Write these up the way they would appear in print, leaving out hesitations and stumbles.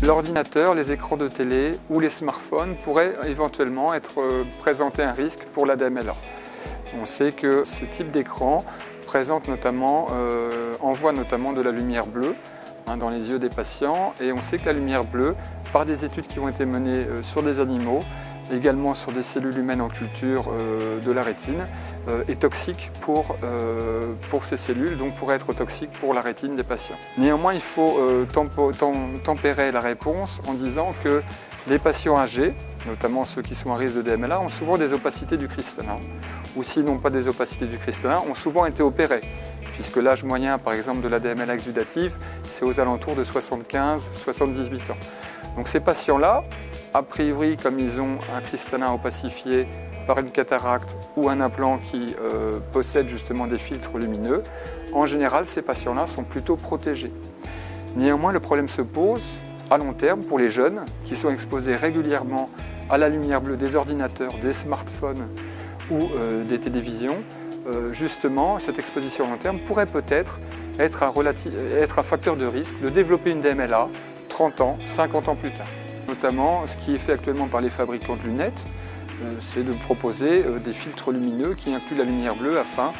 L'ordinateur, les écrans de télé ou les smartphones pourraient éventuellement présenter un risque pour l'ADMLA. On sait que ce type d'écran envoie notamment de la lumière bleue dans les yeux des patients, et on sait que la lumière bleue, par des études qui ont été menées sur des animaux, également sur des cellules humaines en culture de la rétine, est toxique pour ces cellules, donc pourrait être toxique pour la rétine des patients. Néanmoins, il faut tempérer la réponse en disant que les patients âgés, notamment ceux qui sont à risque de DMLA, ont souvent des opacités du cristallin, ou s'ils n'ont pas des opacités du cristallin, ont souvent été opérés, puisque l'âge moyen, par exemple, de la DMLA exudative, c'est aux alentours de 75-78 ans. Donc ces patients-là, a priori, comme ils ont un cristallin opacifié par une cataracte ou un implant qui possède justement des filtres lumineux, en général, ces patients-là sont plutôt protégés. Néanmoins, le problème se pose à long terme pour les jeunes qui sont exposés régulièrement à la lumière bleue des ordinateurs, des smartphones ou des télévisions. Justement, cette exposition à long terme pourrait peut-être être un facteur de risque de développer une DMLA 30 ans, 50 ans plus tard. Notamment, ce qui est fait actuellement par les fabricants de lunettes, c'est de proposer des filtres lumineux qui incluent la lumière bleue afin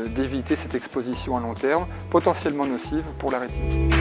d'éviter cette exposition à long terme, potentiellement nocive pour la rétine.